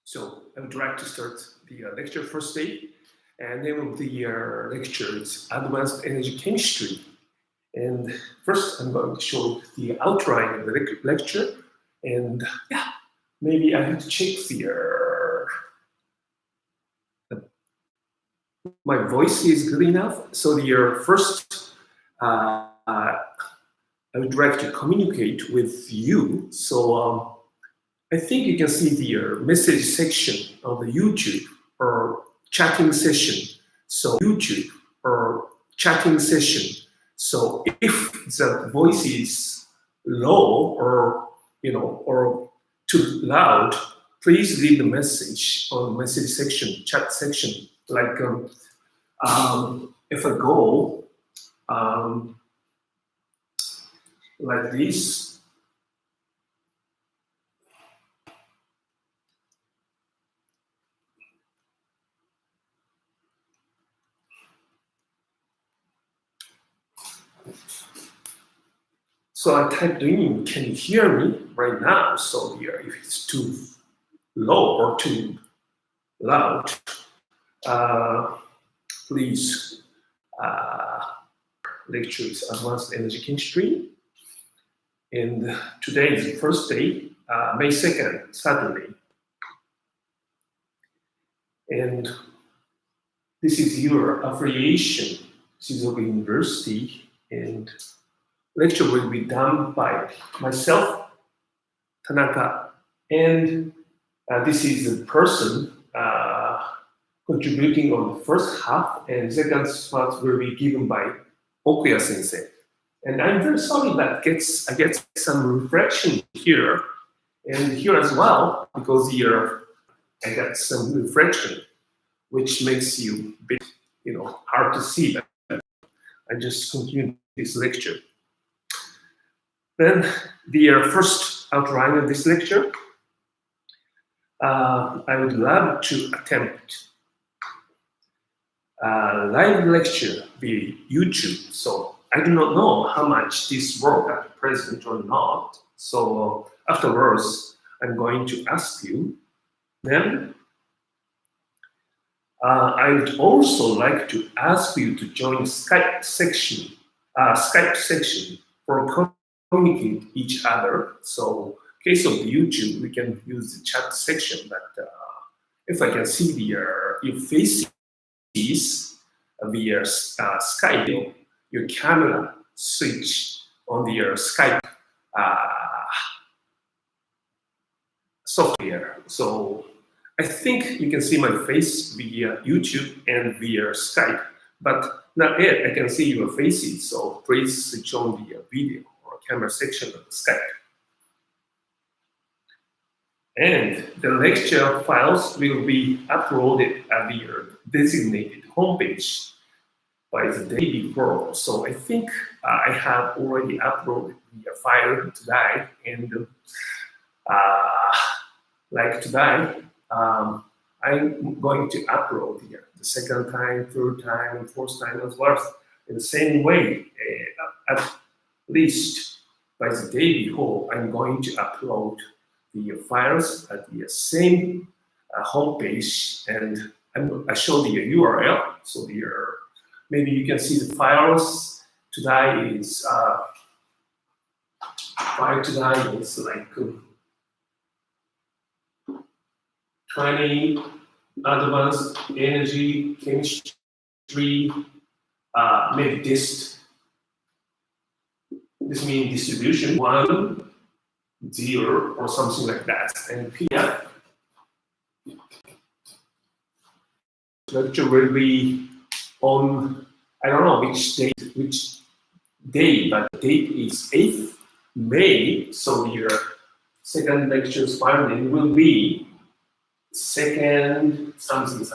So I would like to start the lecture first day. And name of the lecture is Advanced Energy Chemistry. And first, I'm going to show the outline of the lecture. And yeah, maybe I have to check my voice is good enough. So the first, I would like to communicate with you. So I think you can see the message section of the YouTube or chatting session. So YouTube or chatting session. So if the voice is low or or too loud, please leave the message on the message section, chat section. Like if I go like this. So I typed in, can you hear me right now? So here, if it's too low or too loud, please lecture is Advanced Energy Chemistry. And today is the first day, May 2nd, Saturday. And this is your affiliation, Shizuoka University, and lecture will be done by myself, Tanaka, and this is the person contributing on the first half, and second part will be given by Okuya Sensei. And I'm very sorry that I get some reflection here and here as well, because here I got some reflection, which makes you a bit, hard to see. But I just continue this lecture. Then the first outline of this lecture, I would love to attempt a live lecture via YouTube. So I do not know how much this work at present or not. So afterwards, I'm going to ask you. Then I would also like to ask you to join Skype section for communicate each other. So in case of the YouTube, we can use the chat section, but if I can see your faces via Skype, your camera switch on the Skype software. So I think you can see my face via YouTube and via Skype, but not yet. I can see your faces, so please switch on the video or camera section of the Skype. And the lecture files will be uploaded at the designated homepage by the day before. So I think I have already uploaded the file today, and like today, I'm going to upload here the second time, third time, and fourth time as well. In the same way, at least by the day before, I'm going to upload the files at the same homepage, and I show the URL. So maybe you can see the files. Today is file today is like 20 advanced energy chemistry, maybe this means distribution 1, 0, or something like that. And here, lecture will be on, I don't know which day, but the date is 8th May. So your second lecture's finding will be second something.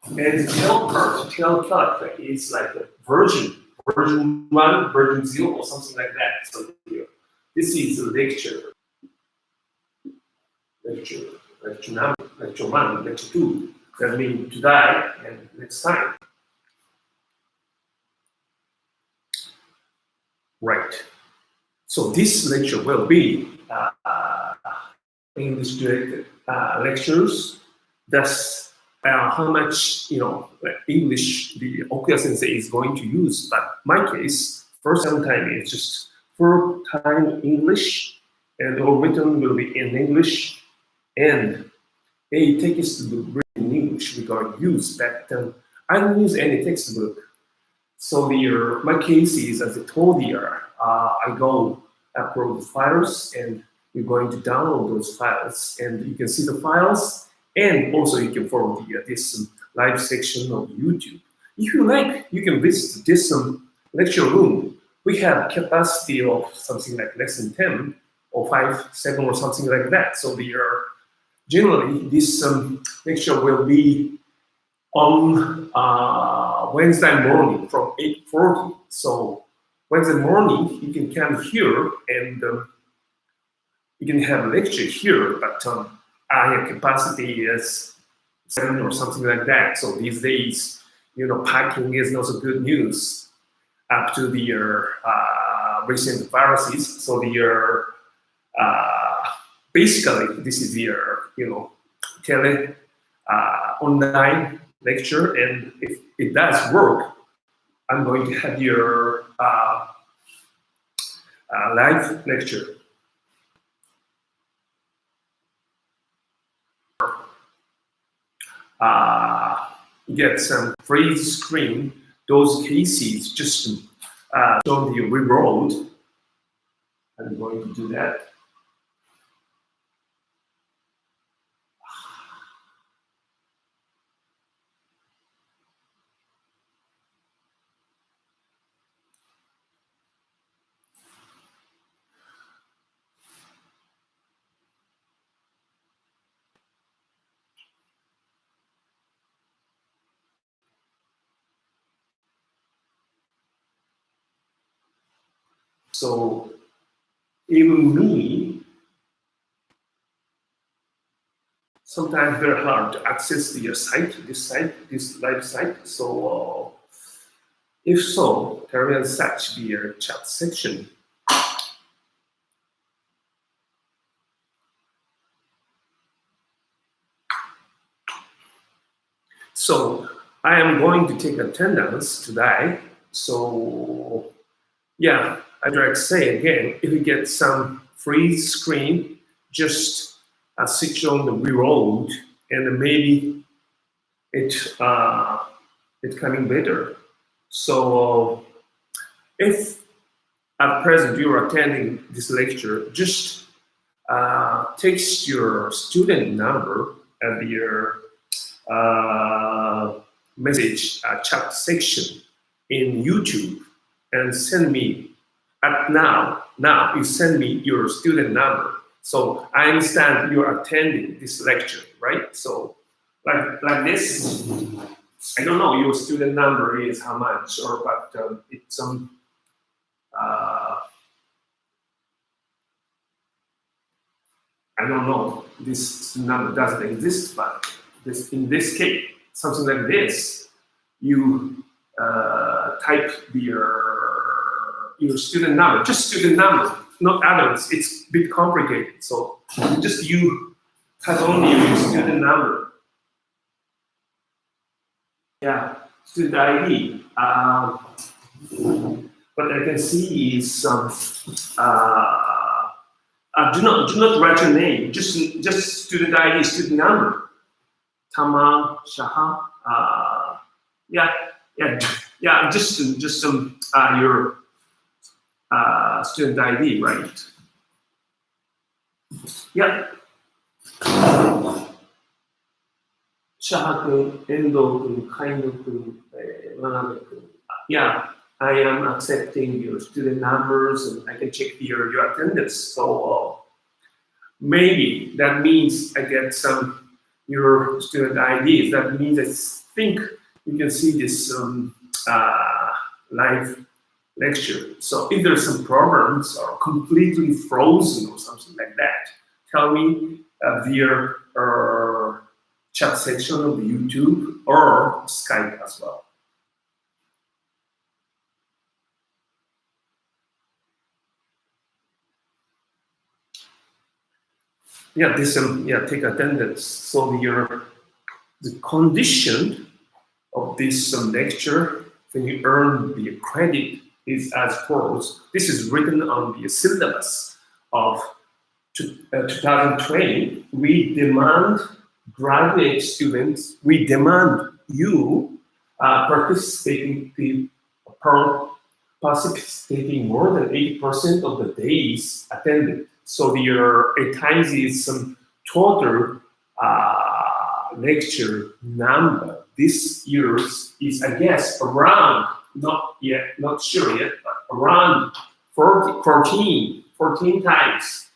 And tail cut is like a version 1, version 0, or something like that. So this is a lecture 1, lecture 2. That means today and next time. Right. So this lecture will be English directed lectures. That's how much English the Okuya Sensei is going to use. But my case, first time is just full time English, and all written will be in English, and a textbook written in English we're going to use. But I don't use any textbook. So my case is, as I told you, I go upload files, and you're going to download those files, and you can see the files, and also you can follow this live section of YouTube. If you like, you can visit this lecture room. We have capacity of something like less than 10 or 5, 7 or something like that. So generally this lecture will be on Wednesday morning from 8:40. So Wednesday morning you can come here, and you can have a lecture here, but our capacity is 7 or something like that. So these days, parking is not so good news up to the recent viruses. So basically this is tele online lecture, and if it does work, I'm going to have your live lecture. Get some freeze screen. Those cases just don't be re-rolled. I'm going to do that. So even me, sometimes very hard to access this live site. So if so, there is such the chat section. So I am going to take attendance today. So yeah, I'd like to say again, if you get some free screen, just switch on the reload, and maybe it's coming better. So if at present you're attending this lecture, just text your student number at your message chat section in YouTube, and send me now you send me your student number. So I understand you're attending this lecture, right? So like this, I don't know your student number is how much, but it's I don't know, this number doesn't exist, but in this case, something like this, you type your student number, just student number, not others. It's a bit complicated. So just you type only your student number. Yeah, student ID. What I can see is some. Do not write your name. Just student ID, student number. Tama, Shaha. Yeah. Just your student ID, right? Yeah. Shaha-kun, Endo-kun, Kainu-kun, Manabe-kun. Yeah, I am accepting your student numbers and I can check your attendance. So maybe that means I get your student IDs. That means I think you can see this live lecture. So if there's some problems or completely frozen or something like that, tell me via chat section of the YouTube or Skype as well. Yeah, take attendance. So the condition of this lecture when you earn the credit is as follows. This is written on the syllabus of 2020. We demand graduate students, we demand you participating more than 80% of the days attended. So at times is some total lecture number. This year is, I guess, around, not sure yet, but around 14 times.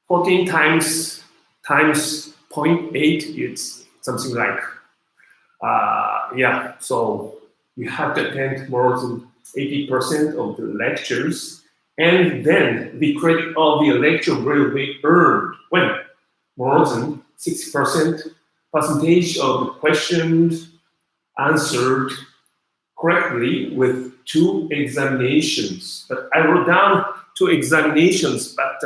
14 times 0.8 is something like, so you have to attend more than 80% of the lectures, and then the credit of the lecture will be earned when more than 6% percentage of the questions answered correctly with 2 examinations. But I wrote down 2 examinations, but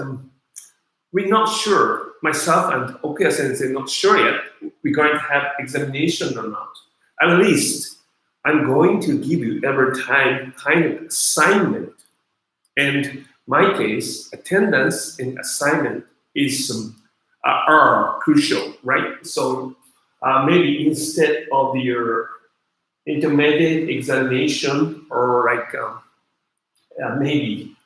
we're not sure. Myself and Okuya Sensei not sure yet we're going to have examination or not. At least I'm going to give you every time kind of assignment. And my case, attendance and assignment are crucial, right? So maybe instead of your intermediate examination, or like maybe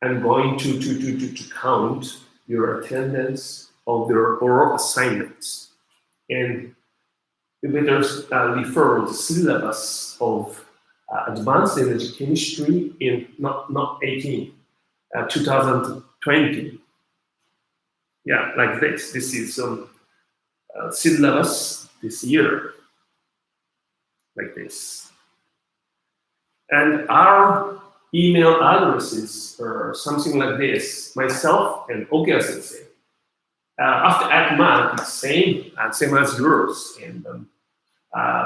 I'm going to count your attendance of your oral assignments, and you better refer the syllabus of advanced energy chemistry in not 2020. Yeah, like this. This is syllabus this year, like this. And our email addresses are something like this. Myself and Okuya Sensei. After @mark, same as yours. And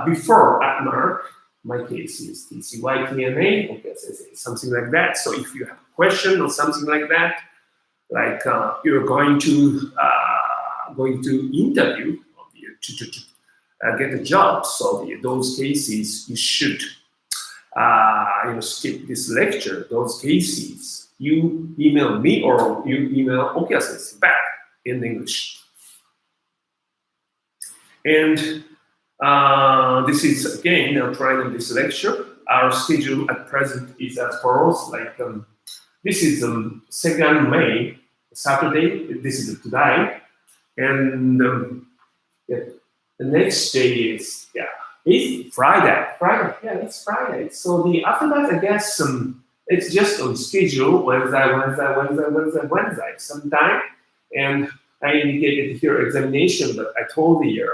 before @mark, my case is TCYTMA, Okuya Sensei, something like that. So if you have a question or something like that, like you're going to interview to get a job. So those cases you should skip this lecture. Those cases you email me or you email Okuya Sensei back in English. And this is again trying this lecture. Our schedule at present is as follows. Like this is 2nd May, Saturday. This is today, and the next day is it's Friday. Yeah, it's Friday. So after that, I guess it's just on schedule Wednesday sometime. And I indicated here examination, but I told you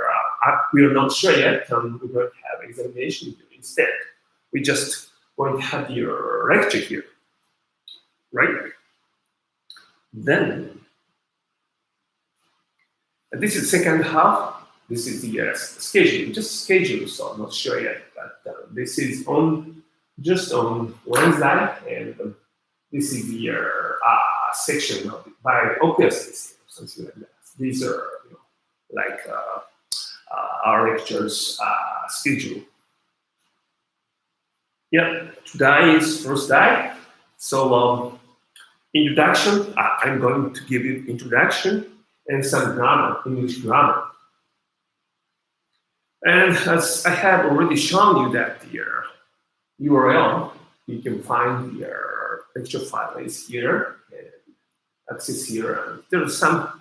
we are not sure yet. We're going to have examination instead. We just going to have your lecture here, right? Then, this is second half. This is the schedule, just schedule, so I'm not sure yet. But this is just on Wednesday, and this is the section of by OPS, something like that. These are like our lectures schedule. Yeah, today is first day. So introduction, I'm going to give you introduction and some grammar, English grammar. And as I have already shown you that the URL, you can find the lecture file is here, and access here. And there are some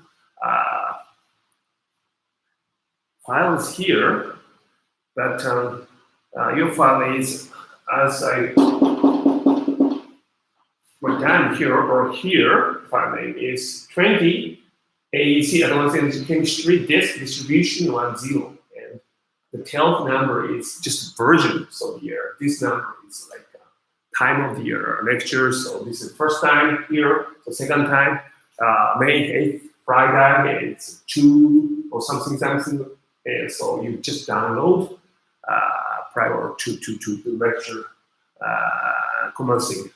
files here, but your file is, as I write down here or here, file name is 20 AEC Advanced Chemistry Disk Distribution 10. And the 12th number is just version. So here, this number is like time of the lecture. So this is first time here. So second time, May 8th, Friday, it's 2 or something. And so you just download prior to the lecture commencing.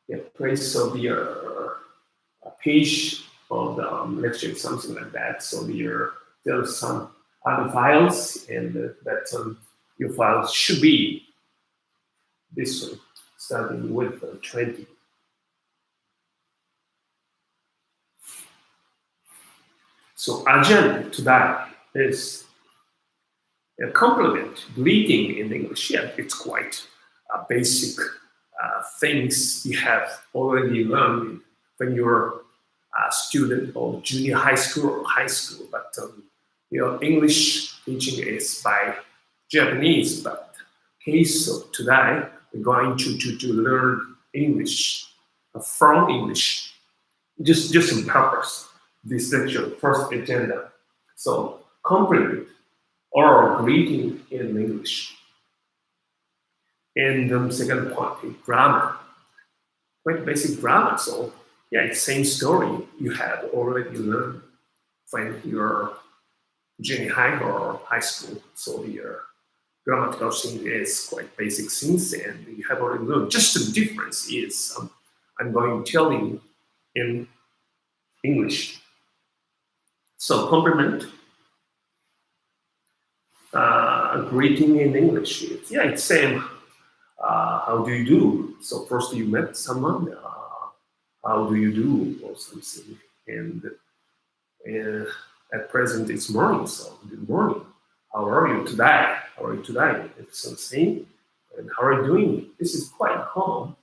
Yeah, place of the page of the lecture, something like that. So there are some other files, and that your files should be this one, starting with 20. So agenda today is a compliment, greeting in English. Yeah, it's quite basic things you have already learned when you're a student of junior high school or high school. But English teaching is by Japanese. But case of today, we're going to learn English from English, just on purpose. This lecture, first agenda. So compliment or greeting in English. And the second point, grammar. Quite basic grammar. So yeah, it's same story you have already learned when you're junior high or high school. So the grammatical thing is quite basic things, and you have already learned. Just the difference is I'm going to tell you in English. So compliment, greeting in English. It's same. How do you do? So first you met someone. How do you do or something? And at present it's morning. So good morning. How are you today? How are you today? It's the same. And how are you doing? This is quite common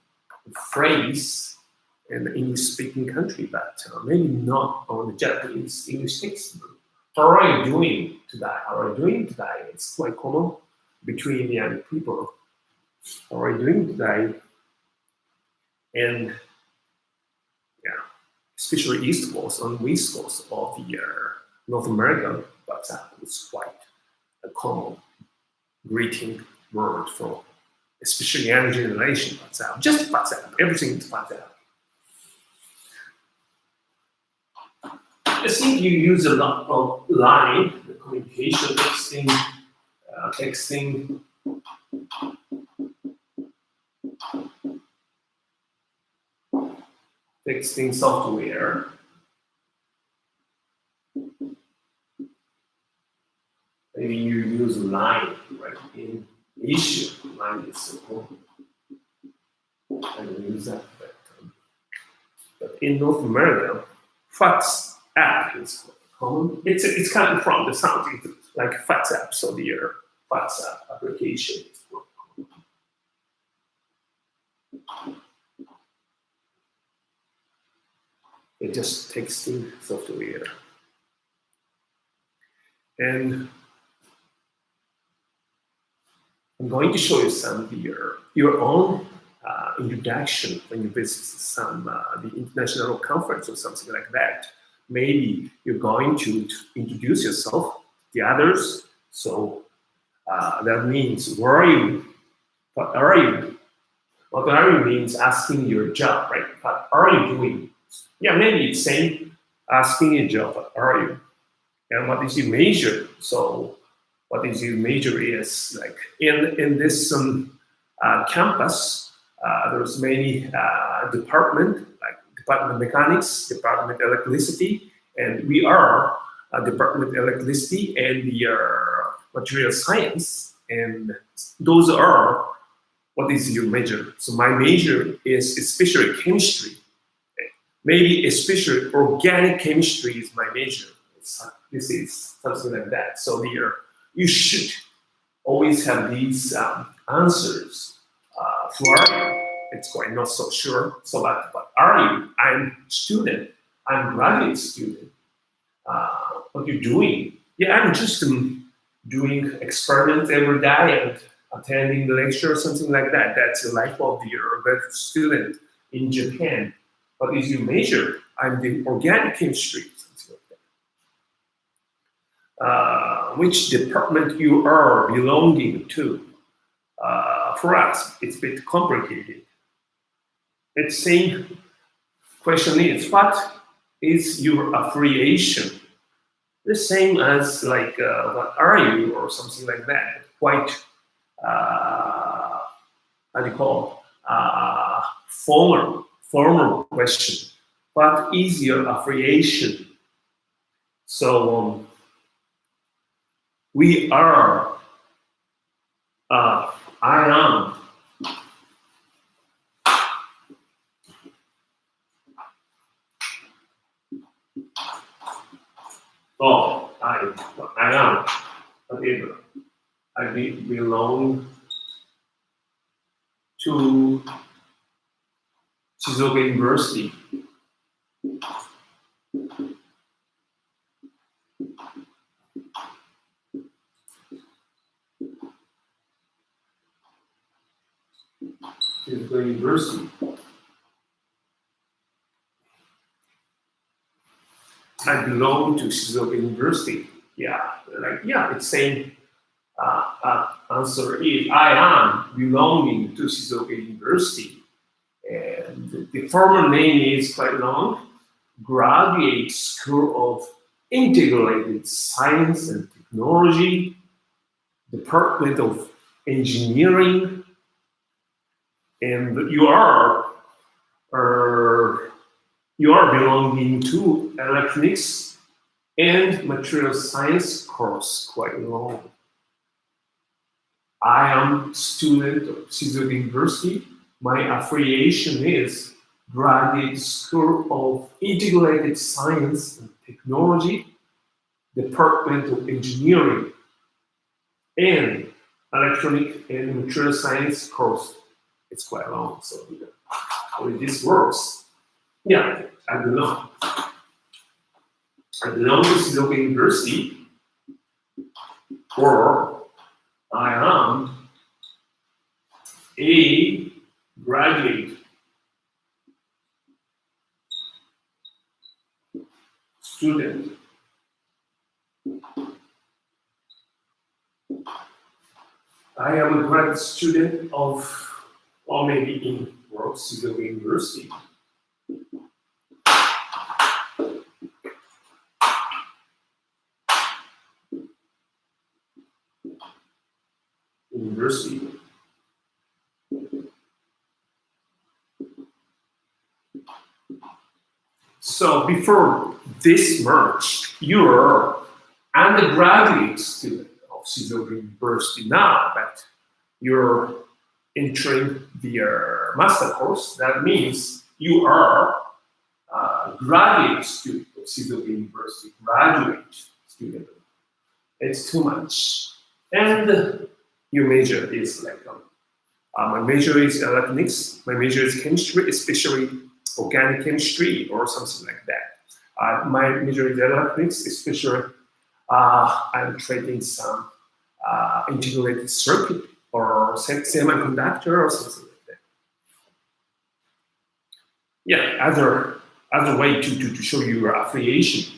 phrase in the English-speaking country, but maybe not on the Japanese English textbook. How are you doing today? How are you doing today? It's quite common between young people. How are you doing today? And yeah, especially East Coast and West Coast of the North America, but it's quite a common greeting word for especially young generation. WhatsApp, just WhatsApp, everything is WhatsApp. I think you use a lot of line, the communication, texting, texting software. Maybe you use line, right? In issue, line is simple. I don't use that, but in North America, WhatsApp is common. It's coming from the sound like WhatsApp, so the WhatsApp application is common. It's just texting software. And I'm going to show you some of your own introduction when you visit some the international conference or something like that. Maybe you're going to introduce yourself to the others. So that means where are you? What are you? What are you means asking your job, right? What are you doing? Yeah, maybe it's same asking your job. What are you? And what is your major? So what is your major is like in this campus. There's many department like department mechanics, department electricity, and we are department electricity and the material science, and those are what is your major. So my major is especially chemistry. Maybe especially organic chemistry is my major. This is something like that. So here you should always have these answers. Who are you? It's quite not so sure. So what are you? I'm student. I'm graduate student. What you doing? Yeah, I'm just doing experiments every day and attending the lecture or something like that. That's the life of the graduate student in Japan. What is your major? I'm doing organic chemistry, something like that. Which department you are belonging to? For us, it's a bit complicated. It's same question is what is your affiliation? The same as like what are you or something like that. Quite how do you call formal question. What is your affiliation? So we are. I am. Oh, I am. Whatever. I belong to Shizuoka University. Shizuoka University. I belong to Shizuoka University. Yeah, it's same. Answer is I am belonging to Shizuoka University, and the former name is quite long. Graduate School of Integrated Science and Technology, Department of Engineering, and you are belonging to electronics and material science course, quite long. I am student of Shizuoka University. My affiliation is Graduate School of Integrated Science and Technology, Department of Engineering, and Electronic and Material Science course. It's quite long, so how this works. Yeah, I belong. I belong to Shizuoka University, or I am a graduate student. I am a graduate student of, or maybe in World Shizuoka University. University. So before this merge, you're undergraduate student of Shizuoka University now, but you're entering the master course. That means you are a graduate student of Shizuoka University, graduate student. It's too much. And your major is like, my major is electronics, my major is chemistry, especially organic chemistry or something like that. My major is electronics, especially I'm trading some integrated circuit or semiconductor or something like that. Yeah, other way to show you your affiliation.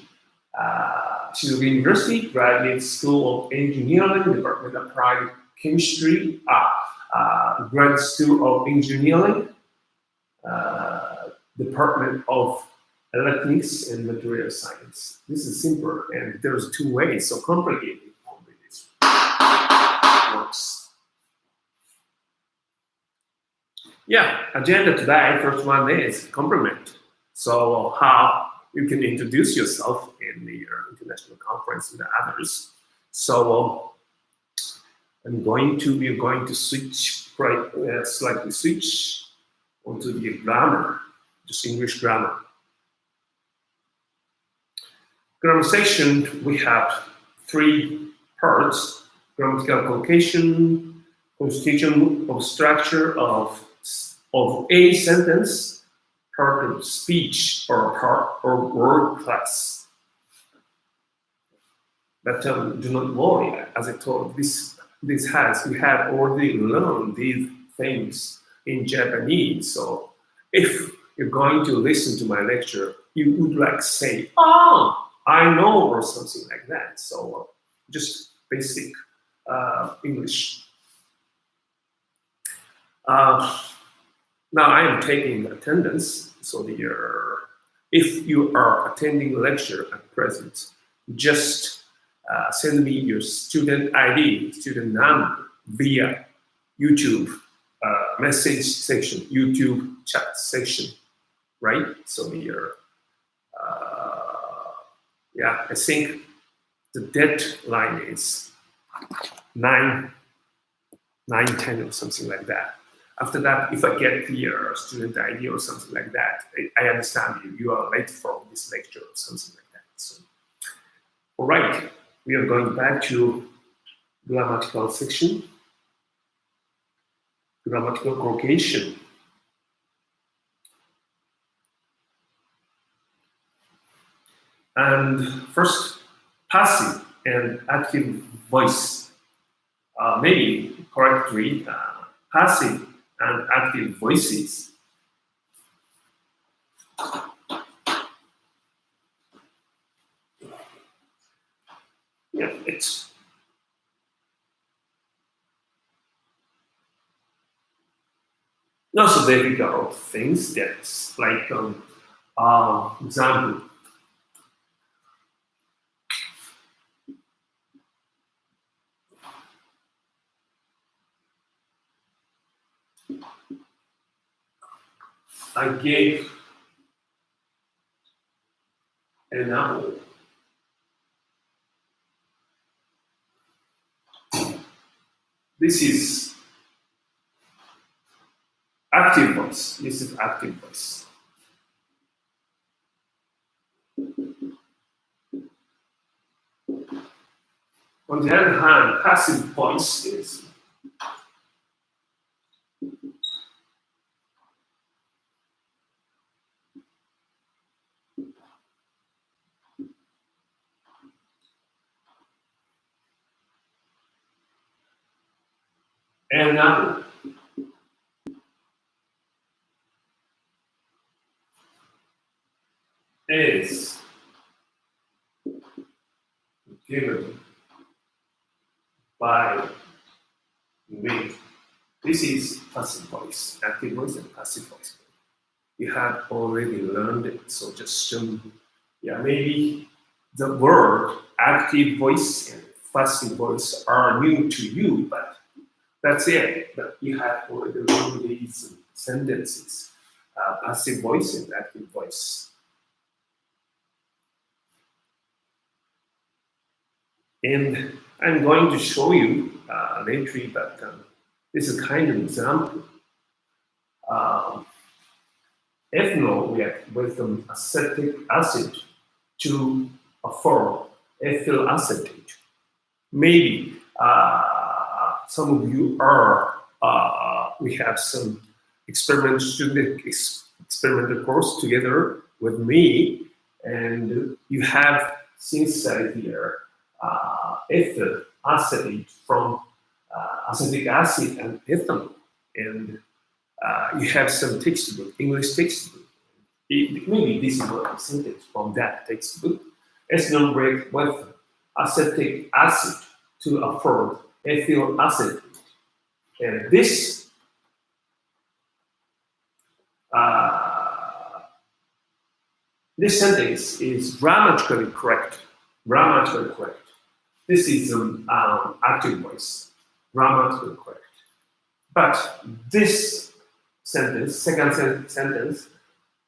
Shizuoka University, Graduate School of Engineering, Department of Applied Chemistry. grad school of engineering, Department of Electronics and Material Science. This is simple, and there's two ways, so complicated. This works. Yeah, agenda today, first one is compliment. So how you can introduce yourself in the international conference with others. So we're going to switch, slightly switch onto the grammar, just English grammar. Grammar section, we have three parts: grammatical collocation, constitution of structure of a sentence, part of speech, or word class. But do not worry, as I told, we have already learned these things in Japanese. So if you're going to listen to my lecture, you would like say, "Oh, I know," or something like that. So just basic English. Now I am taking attendance. So if you are attending a lecture at present, just send me your student ID, student number via YouTube message section, YouTube chat section, right? So I think the deadline is 9:10 or something like that. After that, if I get the student ID or something like that, I understand you are late for this lecture or something like that. So, all right, we are going back to grammatical section, grammatical collocation. And first, passive and active voice. Maybe correctly, passive and active voices. Yeah, it's not so difficult things. That's like example. I gave an apple. This is active voice. This is active voice. On the other hand, passive voice is an apple. Is given by me. This is passive voice, active voice and passive voice. You have already learned it, so just maybe the word active voice and passive voice are new to you, but that's it. But you have already learned these sentences, passive voice and active voice. And I'm going to show you later, but this is kind of example. Ethanol reacts with acetic acid to form ethyl acetate. Maybe some of you we have some experimental course together with me, and you have synthesized here ethyl acetate from acetic acid and ethanol, and you have some textbook, English textbook. Maybe this is what I sentence from that textbook. Ethanol reacts with acetic acid to form ethyl acetate. And uh, this sentence is grammatically correct. Grammatically correct. This is active voice. Grammatically correct. But this sentence, second sentence,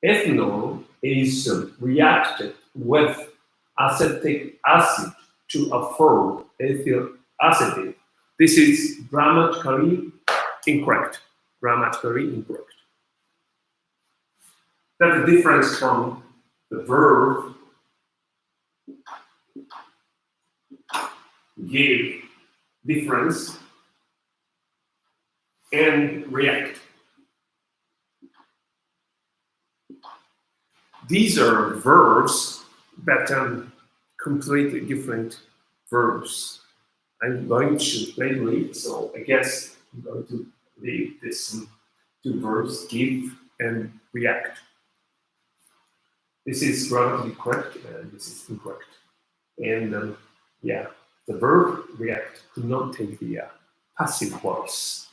ethanol is reacted with acetic acid to a form ethyl acetate. This is grammatically incorrect. Grammatically incorrect. That's the difference from the verb give, difference, and react. These are verbs that completely different verbs. I'm going to later, so I guess I'm going to leave this two verbs, give and react. This is grammatically correct and this is incorrect. And yeah, the verb react could not take the passive voice.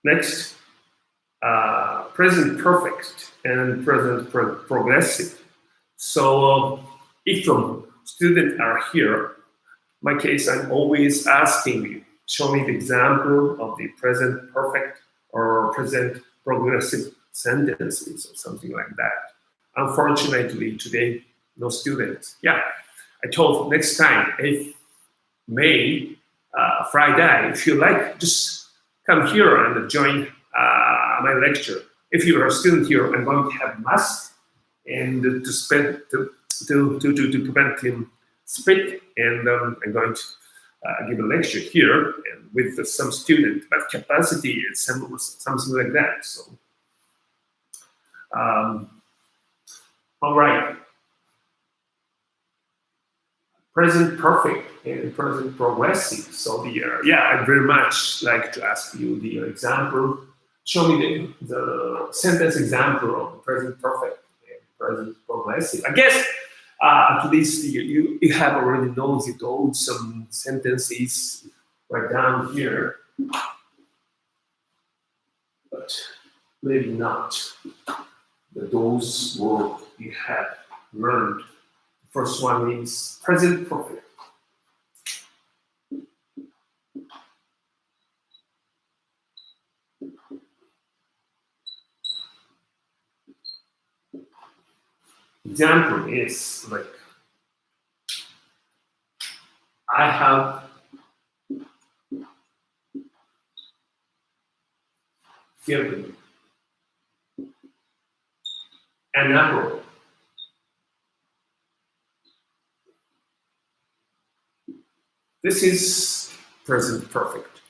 Next, present perfect and present progressive. So if students are here, my case, I'm always asking you, show me the example of the present perfect or present progressive sentences or something like that. Unfortunately, today, no students. Yeah, I told next time, if May, Friday, if you like, just come here and join my lecture. If you are a student here, I'm going to have mask and to prevent him speak, and I'm going to give a lecture here and with some student, but capacity is something like that. So, all right. Present perfect and present progressive. So I very much like to ask you the example. Show me the sentence example of present perfect and present progressive. I guess at least you have already noticed some sentences right down here, but maybe not those words you have learned. The first one is present perfect. Example is like, I have given an apple. This is present perfect.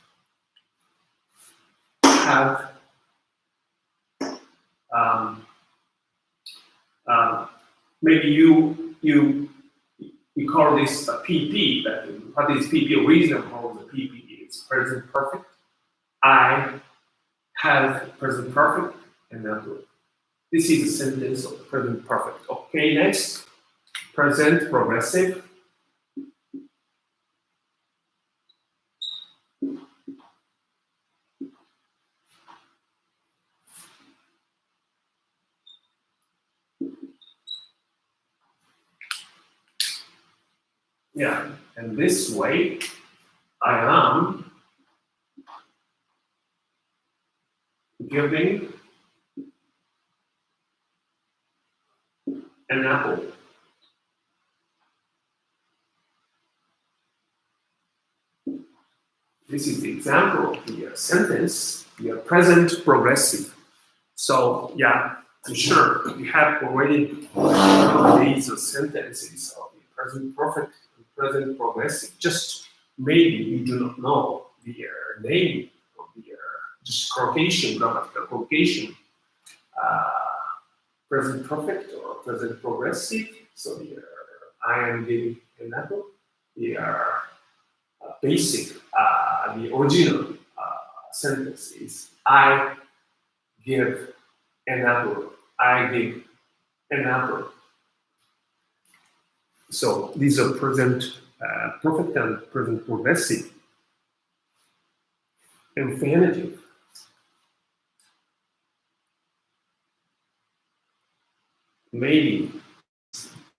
Have maybe you call this a PP, but what is PP? Original called the PP is present perfect. I have present perfect and apple. This is a sentence of present perfect. Okay, next, present progressive. Yeah, and this way, I am giving an apple. This is the example of the sentence, the present progressive. So yeah, I'm sure you have already these sentences of the present perfect and present progressive. Just maybe you do not know the name of the just collocation, grammatical collocation, present perfect or present progressive. So the I am giving an apple. They are basic, the original sentence is I give an apple. I give an apple. So these are present perfect and present progressive, infinitive, maybe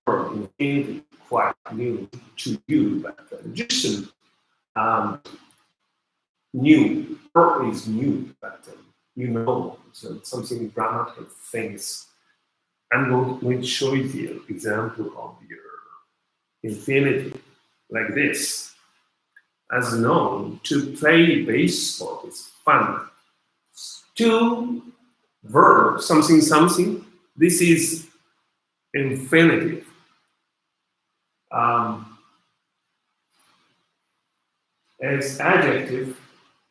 or infinity quite new to you, but just new. Or is new, but so something grammatical things. I'm going to show you the example of your infinity like this. As known, to play baseball is fun. To verb something something. This is infinitive. As adjective,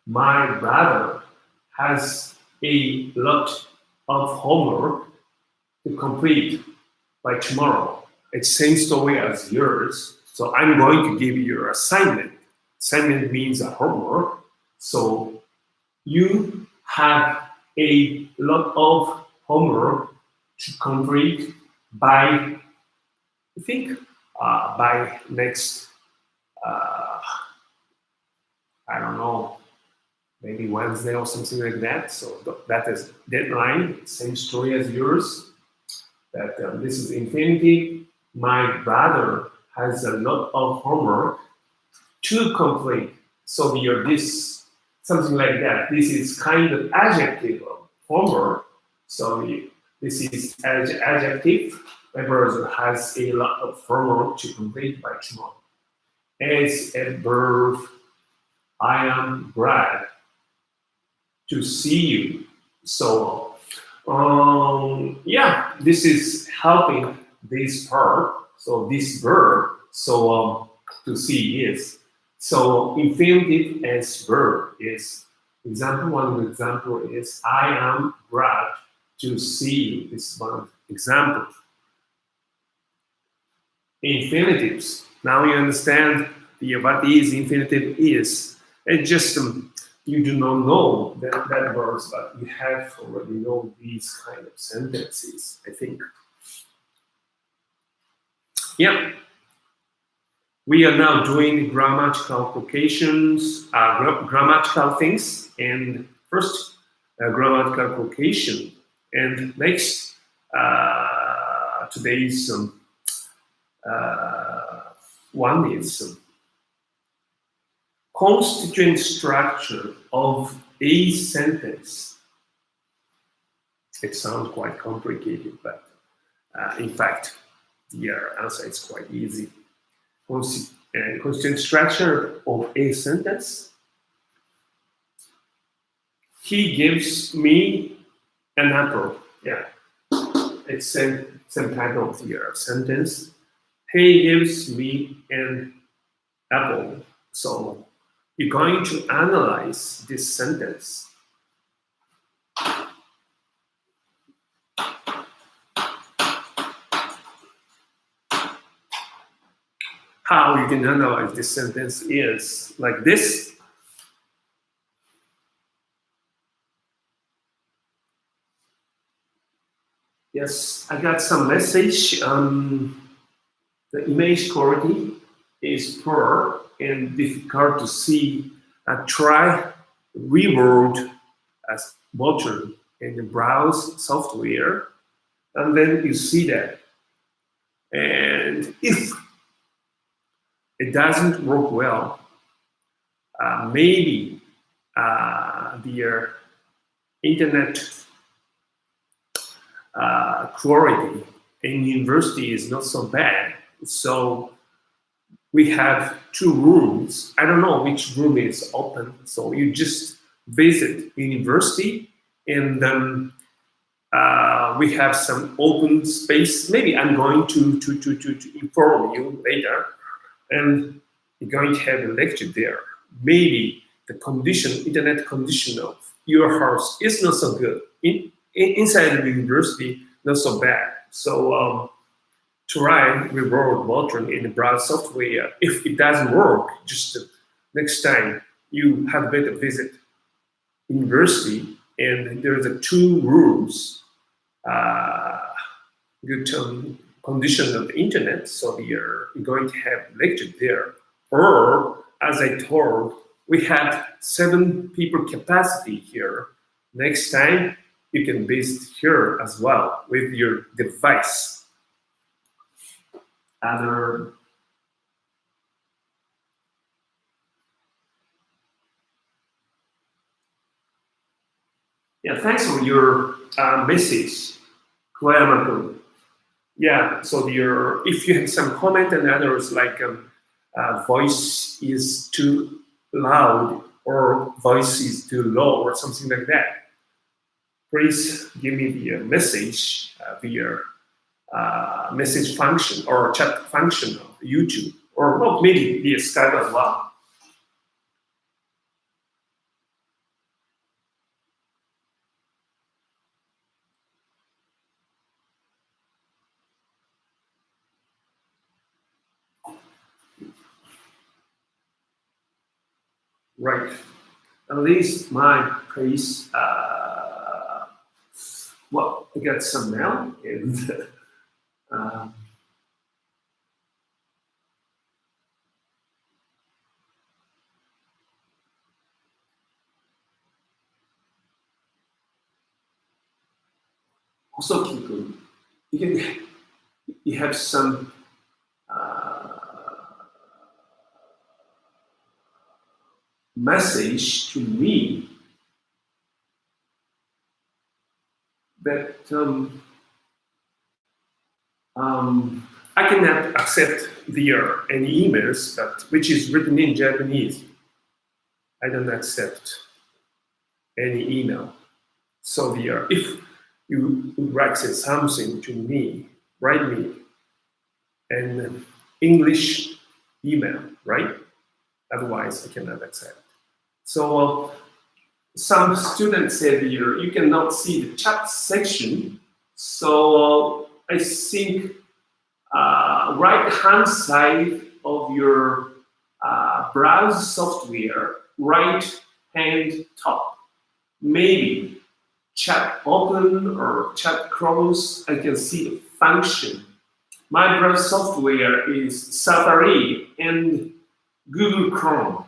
my brother has a lot of homework to complete by tomorrow. It's same story as yours. So I'm going to give you your assignment. Assignment means a homework. So you have a lot of homework to complete by, I think, by next, I don't know, maybe Wednesday or something like that. So that is deadline, same story as yours. That this is infinity. My brother has a lot of homework to complete. So you're this, something like that. This is kind of adjective of homework. So this is adjective. My brother has a lot of homework to complete by tomorrow. As a verb, I am glad to see you. So yeah, this is helping this part. So this verb. So to see is. So infinitive as verb is example. One example is I am glad to see you. This is one example. Infinitives. Now you understand what is infinitive is. It just you do not know that words, but you have already know these kind of sentences, I think. Yeah. We are now doing grammatical collocations, grammatical things, and first grammatical collocation, and next today's one is constituent structure of a sentence. It sounds quite complicated, but in fact, the answer is quite easy. Constituent structure of a sentence. He gives me an apple. Yeah, it's same title of the sentence. He gives me an apple. So you're going to analyze this sentence. How you can analyze this sentence is like this. Yes, I got some message. The image quality is poor and difficult to see. Try reword as button in the browse software, and then you see that. And if it doesn't work well, maybe the internet quality in university is not so bad. So we have two rooms. I don't know which room is open. So you just visit university, and then we have some open space. Maybe I'm going to inform you later, and you're going to have a lecture there. Maybe the condition, internet condition of your house is not so good. Inside the university, not so bad. So try reward button in the browser software. If it doesn't work, just next time you have better visit university, and there's two rooms, good condition of the internet. So you're going to have lecture there. Or, as I told, we had 7 people capacity here. Next time, you can visit here as well with your device. Other Yeah, thanks for your message, Kuayamaku. Yeah, so if you have some comment and others like voice is too loud or voice is too low or something like that, please give me the message via message function or chat function of YouTube or well, maybe via Skype as well. Right. At least my case, well, I got some mail and um, also Kiku, you have some message to me that I cannot accept via any emails that which is written in Japanese. I don't accept any email. So if you would write something to me, write me an English email, right? Otherwise, I cannot accept. So some students said here you cannot see the chat section. So I think right hand side of your browse software, right hand top, maybe chat open or chat close, I can see the function. My browser software is Safari and Google Chrome.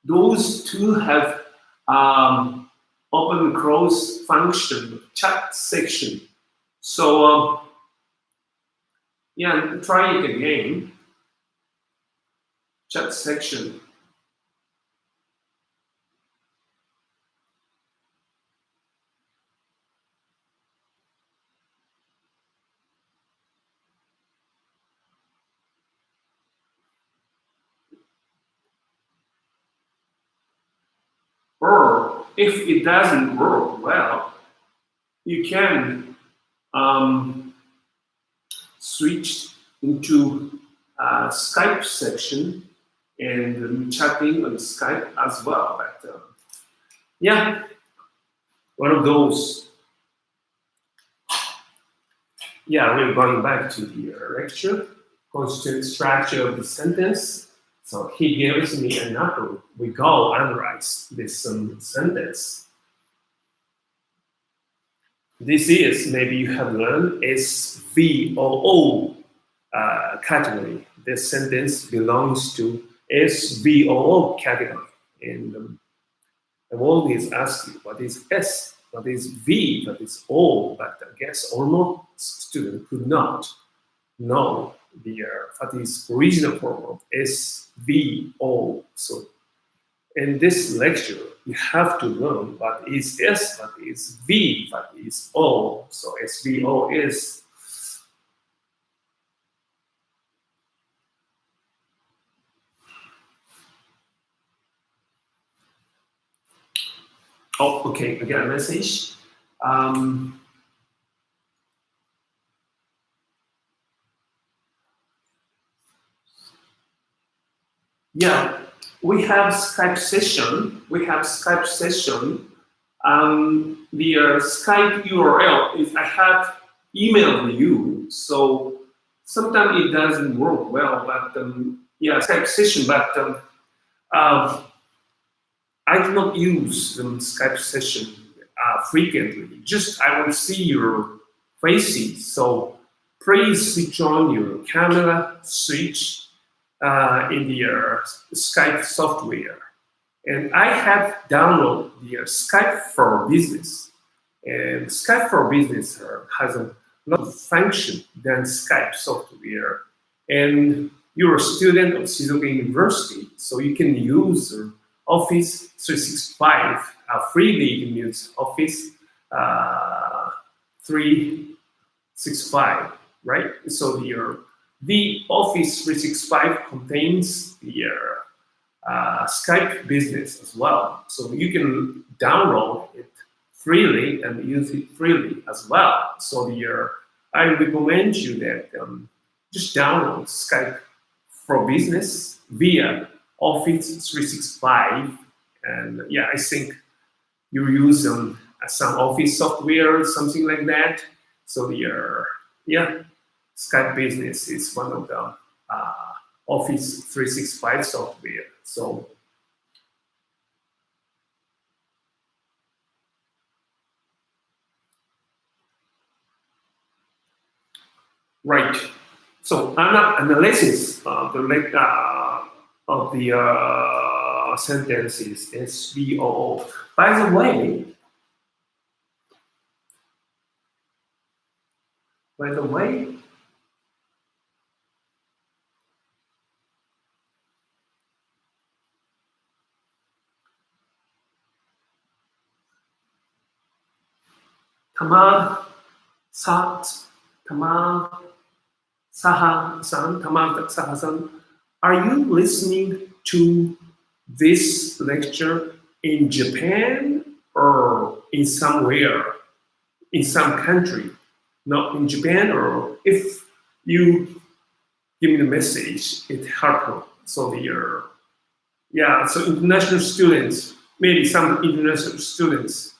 Those two have open close function chat section. So yeah, try it again. Chat section. Or if it doesn't work well, you can switch into Skype section and chatting on Skype as well. But yeah, one of those. Yeah, we're going back to the lecture, constituent structure of the sentence. So he gives me an apple. We go analyze this sentence. This is, maybe you have learned, SVOO category. This sentence belongs to SVOO category. And I always ask you, what is S? What is V? What is O? But I guess almost student could not know what is original form of SVO. So in this lecture, you have to learn what is S, what is V, what is O. So SVO is oh, okay, I got a message. Yeah, we have Skype session. The Skype URL is I have emailed you, so sometimes it doesn't work well. But yeah, Skype session. But I do not use Skype session frequently. Just I want to see your faces. So please switch on your camera, switch in the Skype software. And I have downloaded the Skype for Business. And Skype for Business has a lot of function than Skype software. And you're a student of Shizuoka University, so you can use Office 365 freely. You can use Office 365, right? So the Office 365 contains the Skype Business as well. So you can download it freely and use it freely as well. So I recommend you that just download Skype for Business via Office 365. And yeah, I think you use some Office software, something like that. So Skype Business is one of the Office 365 software. So right. So analysis of the sentences is VOO. By the way, Tamar Saha-san, are you listening to this lecture in Japan or in somewhere, in some country? Not in Japan, or if you give me the message, it's helpful. So so international students, maybe some international students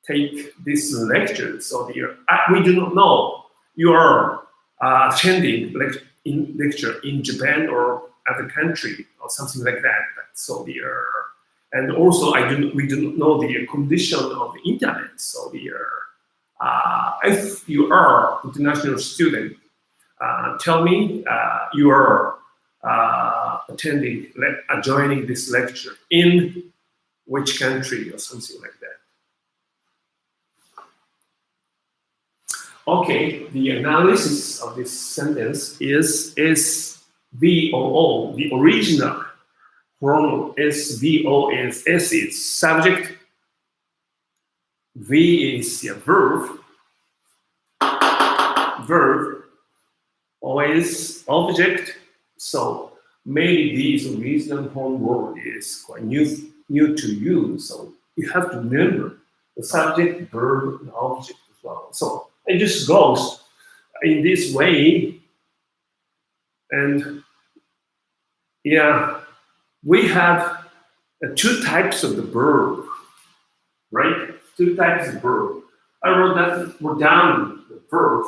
take this lecture. So we do not know you are attending lecture in Japan or other country or something like that. So and also we do not know the condition of the internet. So if you are international student, tell me you are joining this lecture in which country or something like that. Okay, the analysis of this sentence is VOO, the original from SVO is S is subject, V is a verb, O is object. So maybe this original form word is quite new to you. So you have to remember the subject, verb, and object as well. So it just goes in this way. And yeah, we have two types of the verb, right? Two types of verb. I wrote down the verb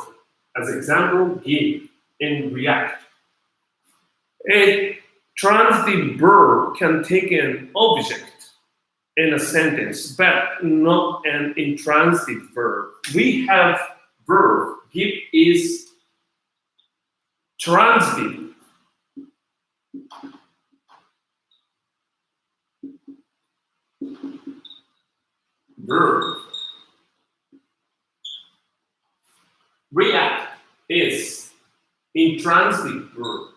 as example, give, and react. A transitive verb can take an object in a sentence, but not an intransitive verb. We have verb, give is transitive. Verb. React is intransitive verb.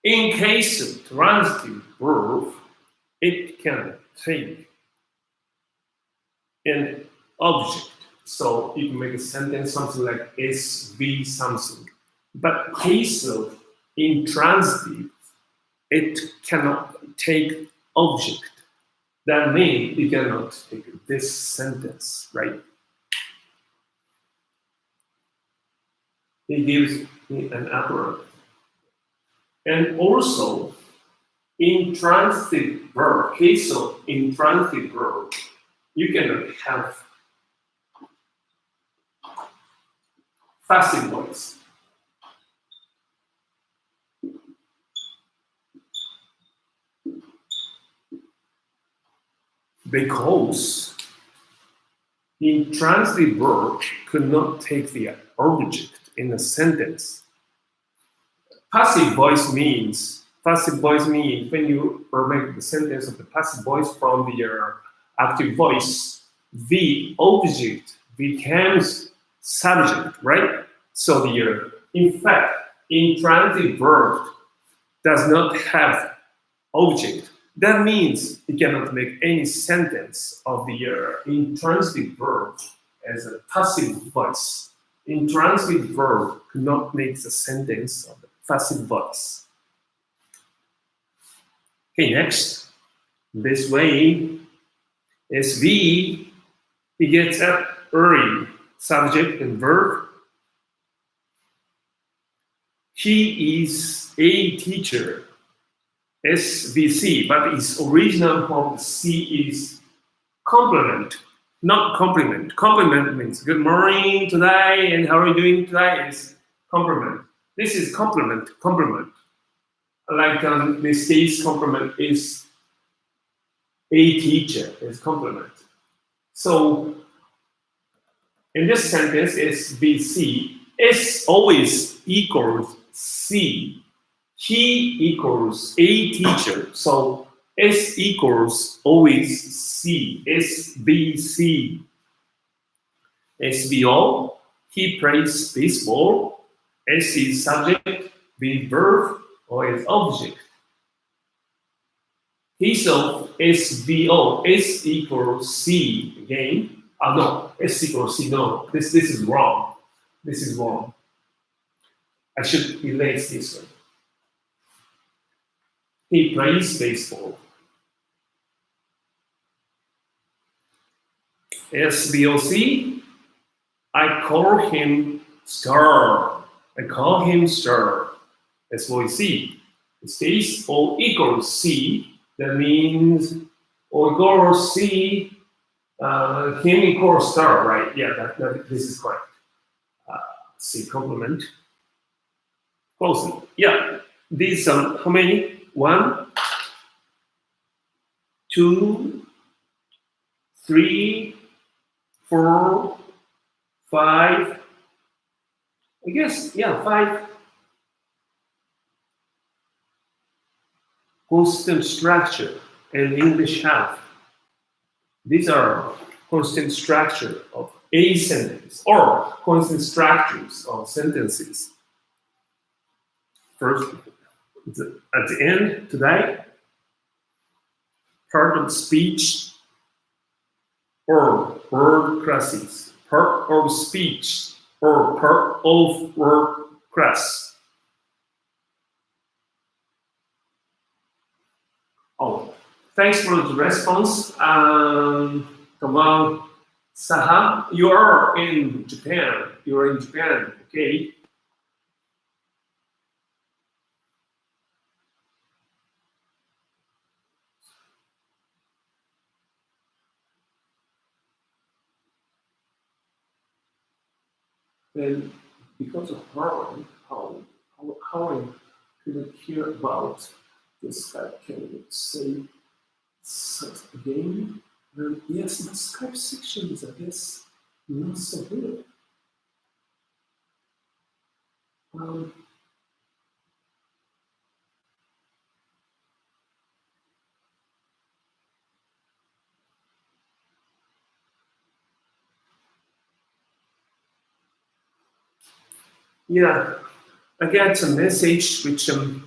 In case of transitive verb, it can take an object. So you can make a sentence something like SV something. But case of intransitive, it cannot take object. That means you cannot take this sentence, right? It gives me an apparatus. And also, intransitive verb, case of intransitive verb, you cannot have passive voice. because intransitive verb could not take the object in a sentence. Passive voice means when you make the sentence of the passive voice from the active voice, the object becomes subject, right? So in fact, intransitive verb does not have object. That means you cannot make any sentence of the intransitive verb as a passive voice. Intransitive verb could not make the sentence of the passive voice. Okay, next. This way, SV, he gets up early, subject and verb. He is a teacher, SVC, but its original form C is complement, not compliment. Compliment means good morning today and how are you doing today is compliment. This is complement. Like this case, complement is a teacher is complement. So in this sentence, SVC, S always equals C. He equals a teacher. So S equals always C. SVC. SVO, he plays baseball. S is subject, V verb, O is object. So SVO, S equals C again. No, S equals C. No, this is wrong. This is wrong. I should erase this one. He plays baseball. SVOC, I call him Star. SVOC. It stays O equals C. That means O equals C. Him equals Star, right? Yeah, this is correct. C complement. Closely. Yeah. These how many? 1, 2, 3, 4, 5. I guess, yeah, 5. Constant structure and English have. These are constant structure of a sentence or constant structures of sentences. First, at the end today, part of speech or word classes, part of speech or part of word class. Oh, thanks for the response. Come on, Saha, you are in Japan. Okay. And because of Harlan, how I couldn't hear about this Skype, can you say again? Yes, the Skype section is, I guess, not so good. Yeah, I get a message which some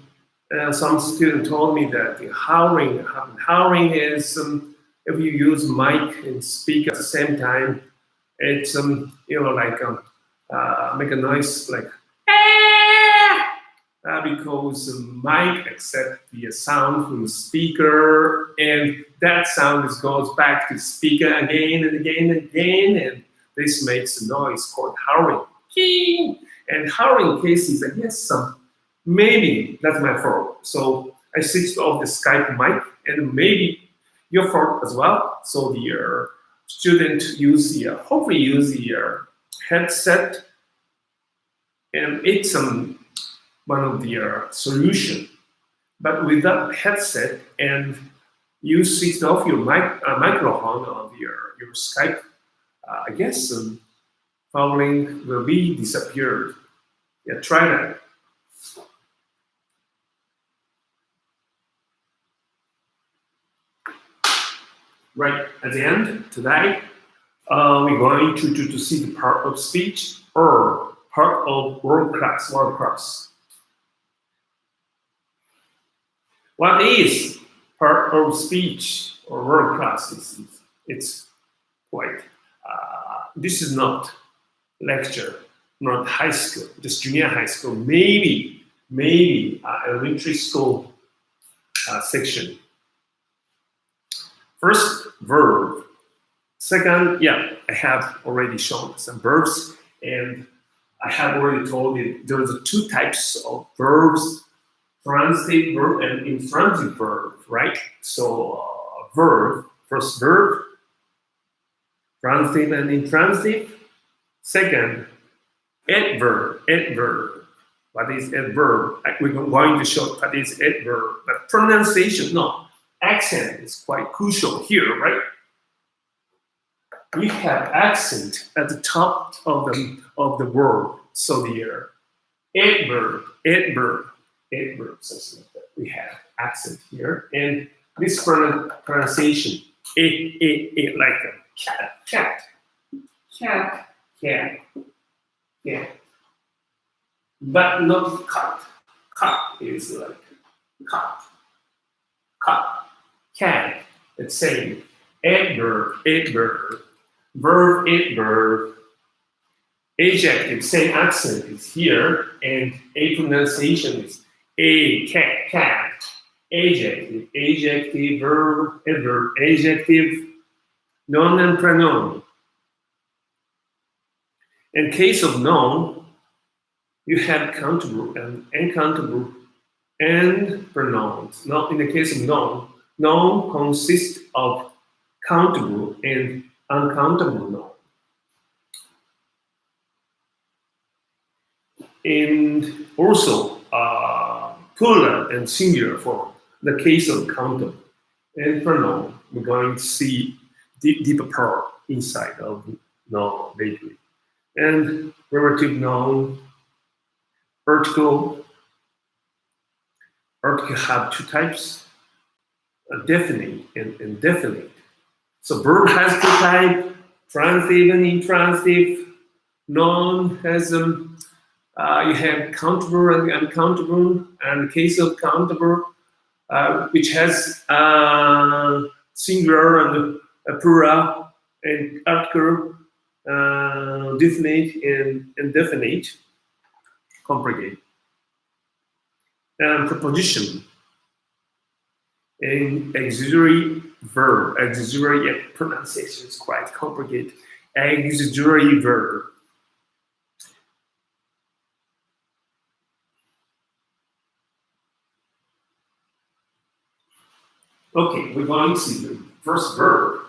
student told me that the howling is if you use mic and speak at the same time, it's make a noise like because mic accepts the sound from the speaker, and that sound goes back to the speaker again and again and again, and this makes a noise called howling. And howling cases, I guess maybe that's my fault. So I switched off the Skype mic, and maybe your fault as well. So the student hopefully use the headset, and it's one of the solution. But without headset, and you switched off your microphone on your Skype, I guess fouling will be disappeared. Yeah, try that. Right at the end today, we're going to see the part of speech or part of word class. What is part of speech or word class? It's quite. This is not lecture, not high school, just junior high school, maybe elementary school section. First, verb. Second, yeah, I have already shown some verbs, and I have already told you there's two types of verbs, transitive verb and intransitive verb, right? So verb, first verb, transitive and intransitive. Second, adverb. What is adverb? We're going to show what is adverb, but pronunciation, no. Accent is quite crucial here, right? We have accent at the top of the word, so the adverb, something like that. We have accent here, and this pronunciation, it like a cat, but not cut. Cut is like cut, cat. It's same. Adverb, verb, adverb. Adjective, same accent is here, and a pronunciation is a cat. Adjective, verb, adverb, adjective, noun and pronoun. In case of noun, you have countable and uncountable and pronouns. Now, in the case of noun consists of countable and uncountable noun. And also plural and singular form. The case of countable and pronoun, we're going to see deeper part inside of noun lately. And relative noun, article have two types, definite and indefinite. So verb has two types, transitive and intransitive. Noun has you have countable and uncountable, and the case of countable, which has singular and plural, and article, definite and indefinite, complicated. And preposition, and auxiliary verb. Auxiliary pronunciation is quite complicated. Auxiliary verb. Okay, we're going to see the first verb.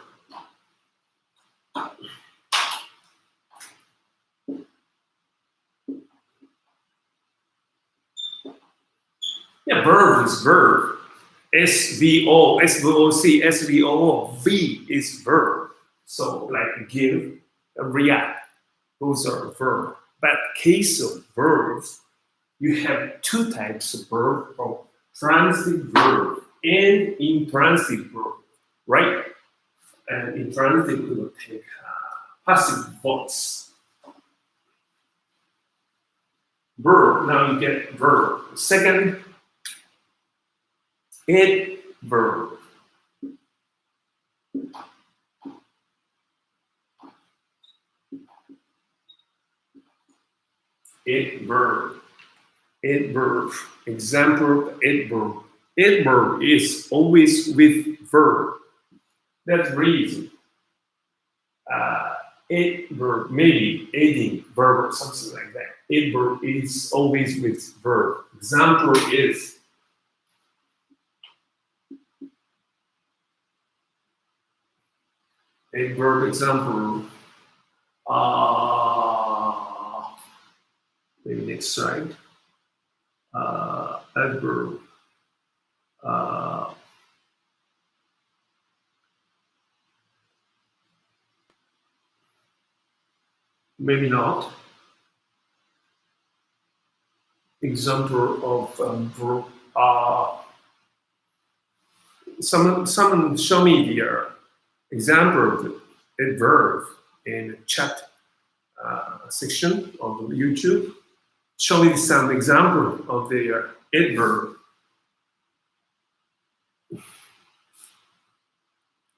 Yeah, verb is verb. SVO, SVOC, SVO, V is verb. So like give, react, those are verb. But case of verbs, you have two types of verb, of transitive verb and intransitive verb, right? And intransitive will take passive voice. Verb, now you get verb. Second, adverb. Adverb. Example, adverb. Adverb is always with verb. That's the reason. Adverb, maybe adding verb or something like that. Adverb is always with verb. Example is adverb example. Maybe next slide. Adverb. maybe not. Example of verb. Someone show me the example of a verb in the chat section of YouTube. Show me some example of the adverb.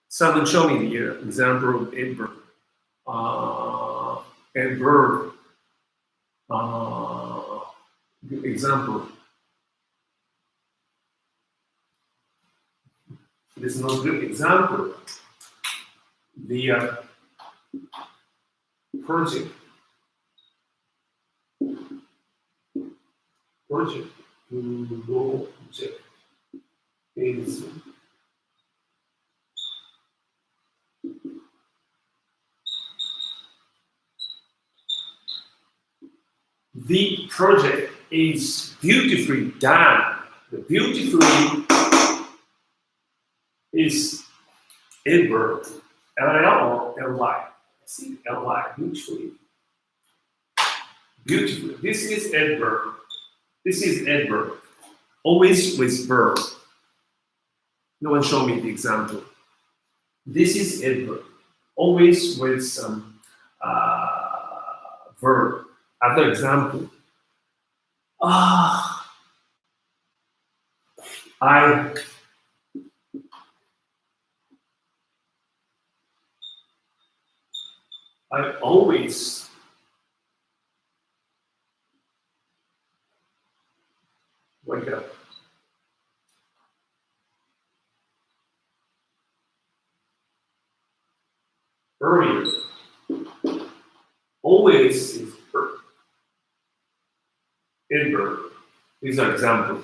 Someone show me the example of adverb. Adverb. Example. This is not a good example. The project. Project is the project is beautifully done. The beautifully is adverb. L-L or L-Y? I think L-Y, beautifully. Beautifully. This is adverb. This is adverb. Always with verb. No one show me the example. This is adverb. Always with some verb. Other example. I always wake up. Earlier. Always is verb. Adverb. These are examples.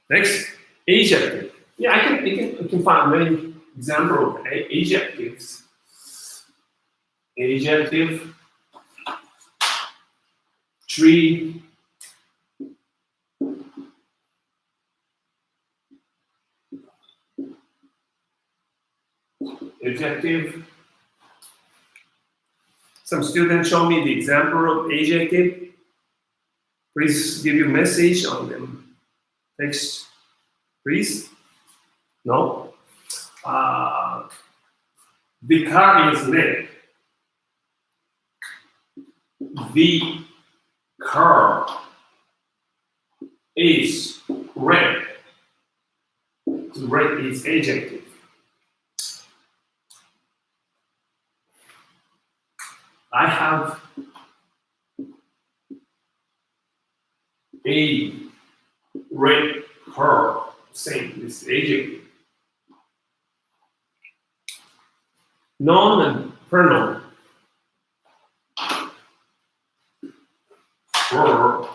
Next, adjective. Yeah, I can find many examples of adjectives. Adjective. Tree. Adjective. Some students show me the example of adjective. Please give you a message on them. Next, please. No. The car is red. The car is red. Red is adjective. I have a red car. Same, this adjective. Noun and pronoun. Verb.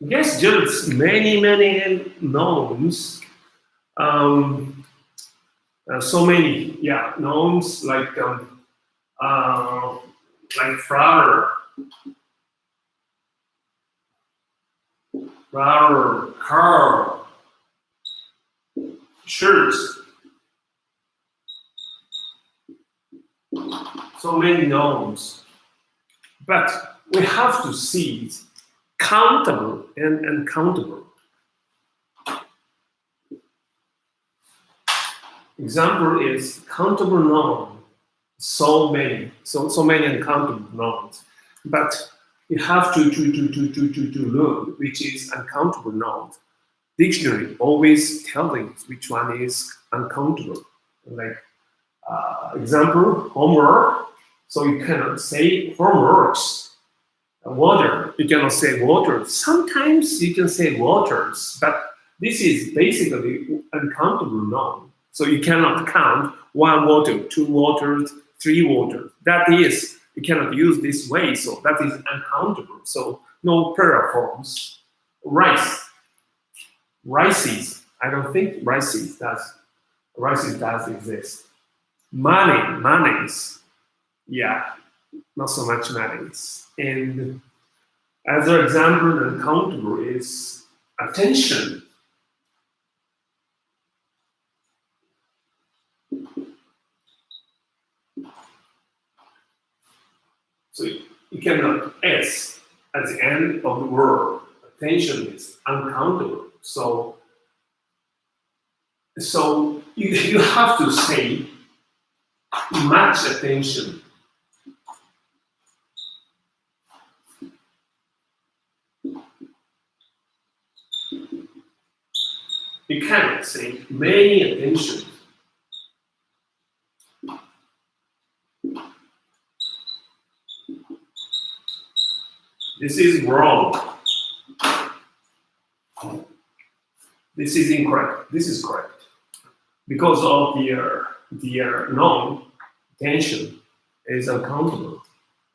Yes, there's many nouns. So many, yeah, nouns like flower, car, shirts. So many nouns, but we have to see countable and uncountable. Example is countable noun. So many uncountable nouns, but you have to learn which is uncountable noun. Dictionary always telling which one is uncountable. Like example, homework. So you cannot say homeworks. Water, you cannot say water. Sometimes you can say waters, but this is basically uncountable noun. So you cannot count 1 water, 2 waters, 3 waters. That is, you cannot use this way, so that is uncountable. So no plural forms. Rice, rices. I don't think rices does exist. Money, monies. Yeah, not so much monies. And other example uncountable is attention. So you cannot S at the end of the word. Attention is uncountable. So you have to say much attention. You cannot say many attention. This is wrong. This is incorrect. This is correct. Because of the noun, tension is uncountable.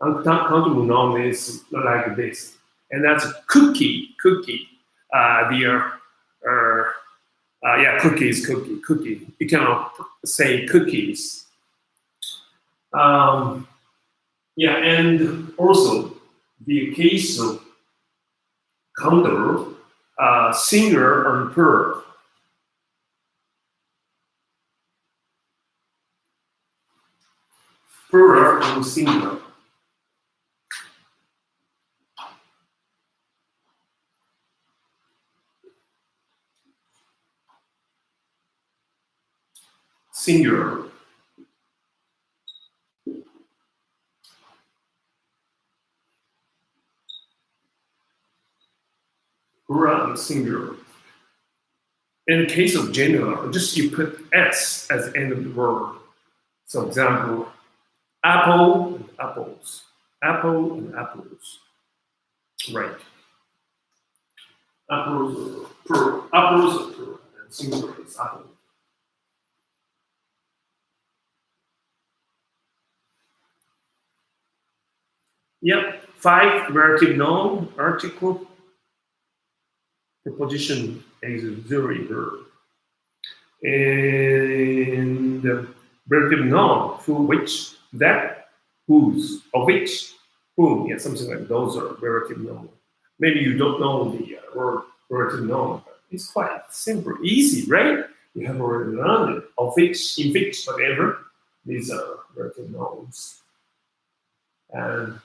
Uncountable noun is like this. And that's cookie. Cookie. You cannot say cookies. And also the case of countable, singular and plural. Plural and singular. Singular. Plural and singular. In the case of general, just you put S at the end of the word. So example, apple and apples. Apple and apples. Right. Apples are plural. Apples are plural. And singular is apple. Yep. 5 relative noun, article, preposition, auxiliary verb. And relative noun, who, which, that, whose, of which, whom, yeah, something like those are relative noun. Maybe you don't know the word relative noun, but it's quite simple, easy, right? You have already learned it. Of which, in which, whatever. These are relative nouns. And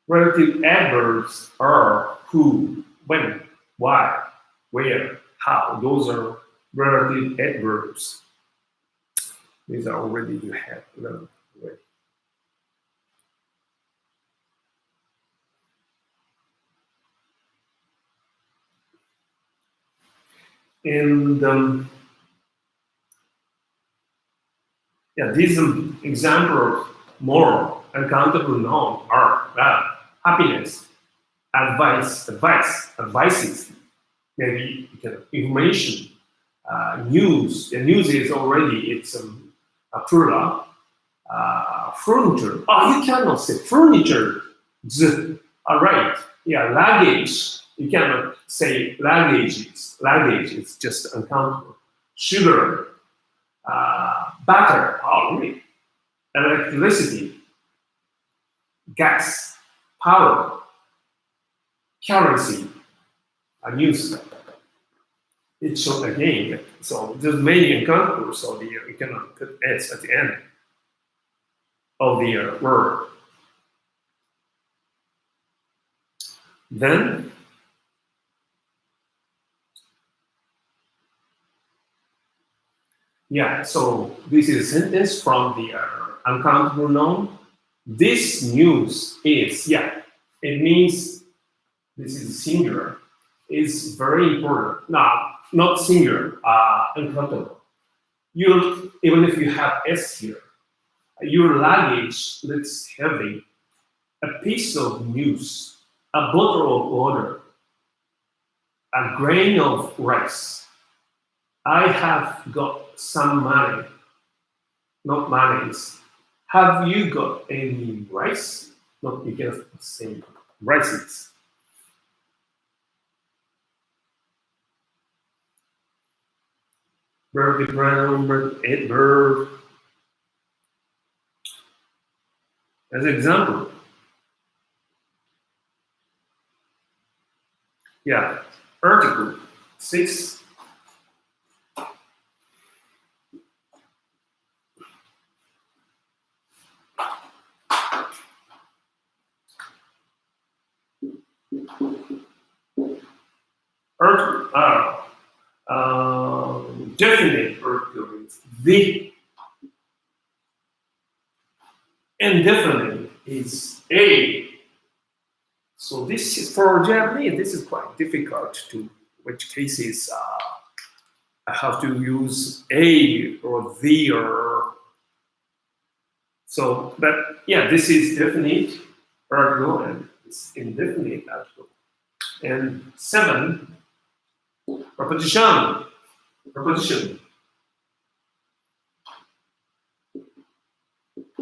relative adverbs are who, when, why, where, how. Those are relative adverbs. These are already you have learned. Right? And these examples of moral uncountable noun are happiness, advices, maybe information, news. The news is already it's a plural. Furniture. Oh, you cannot say furniture. All right. Yeah, luggage. You cannot say luggages. Luggage is just uncountable. Sugar. Butter. Oh, really? Electricity. Gas. Power. Currency. News. It shows again. So there's many uncountables. So you cannot put S at the end of the word. Then so this is a sentence from the uncountable noun. This news is, it means this is singular. It's very important. Not singular, uncountable. Even if you have S here, your luggage looks heavy. A piece of news, a bottle of water, a grain of rice. I have got some money, not monies. Have you got any rice? Not because the same rices. Verb, brown, verb. As an example, article 6. Definite article is the. Indefinite is a. So this is for Japanese. This is quite difficult to which cases I have to use a or the or. So, but yeah, this is definite article and it's indefinite article. And 7, preposition. Preposition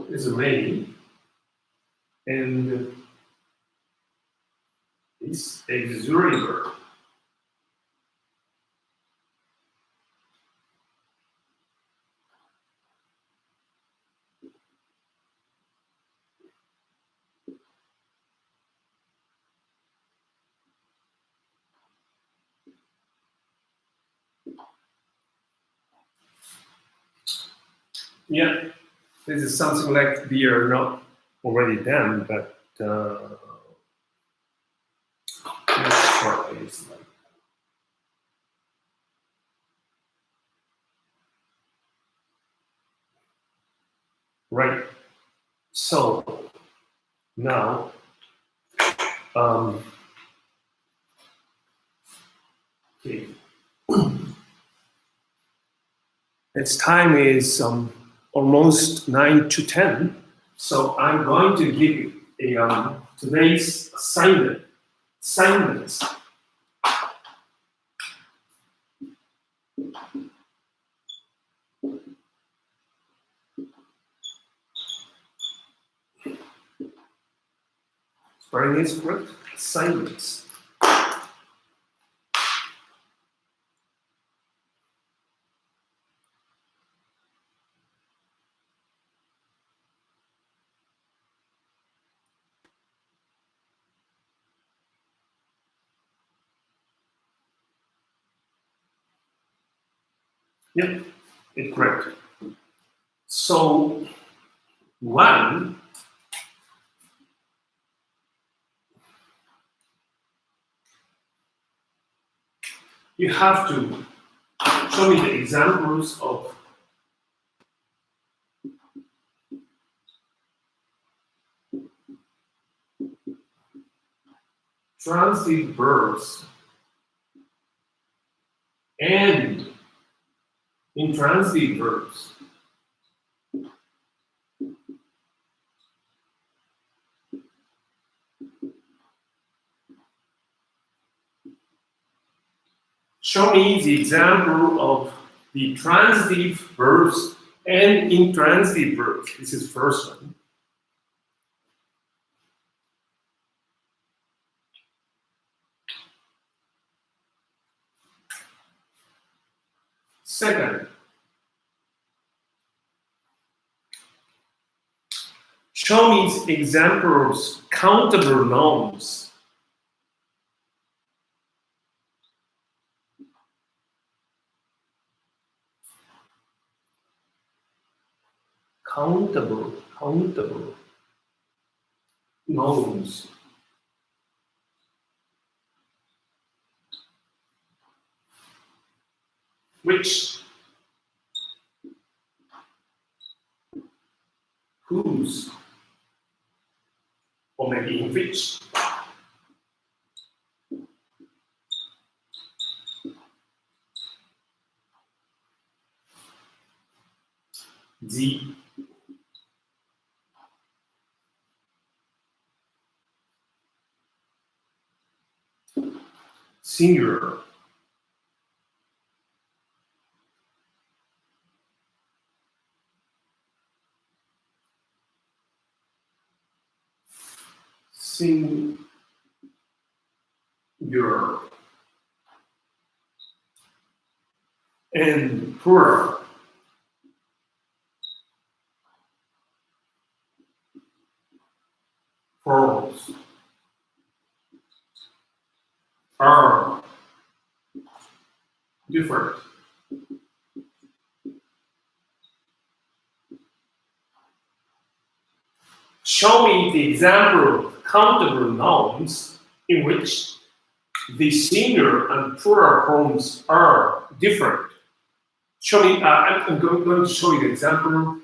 is a main, and it's auxiliary verb. Yeah, this is something like we are not already done, but this part is like. Right. So now, okay. Its time is almost 9 to 10. So I'm going to give you a today's assignment. Assignments. Spelling is correct. Assignments. Yep, it's correct. So one, you have to show me the examples of transitive verbs and intransitive verbs. Show me the example of the transitive verbs and intransitive verbs. This is first one. Second, show me the examples of countable nouns. Countable nouns. Which, whose, or maybe in which. The, singular, singular, and plural. Plurals are different. Show me the example of countable nouns in which the singular and plural forms are different. I'm going to show you the example.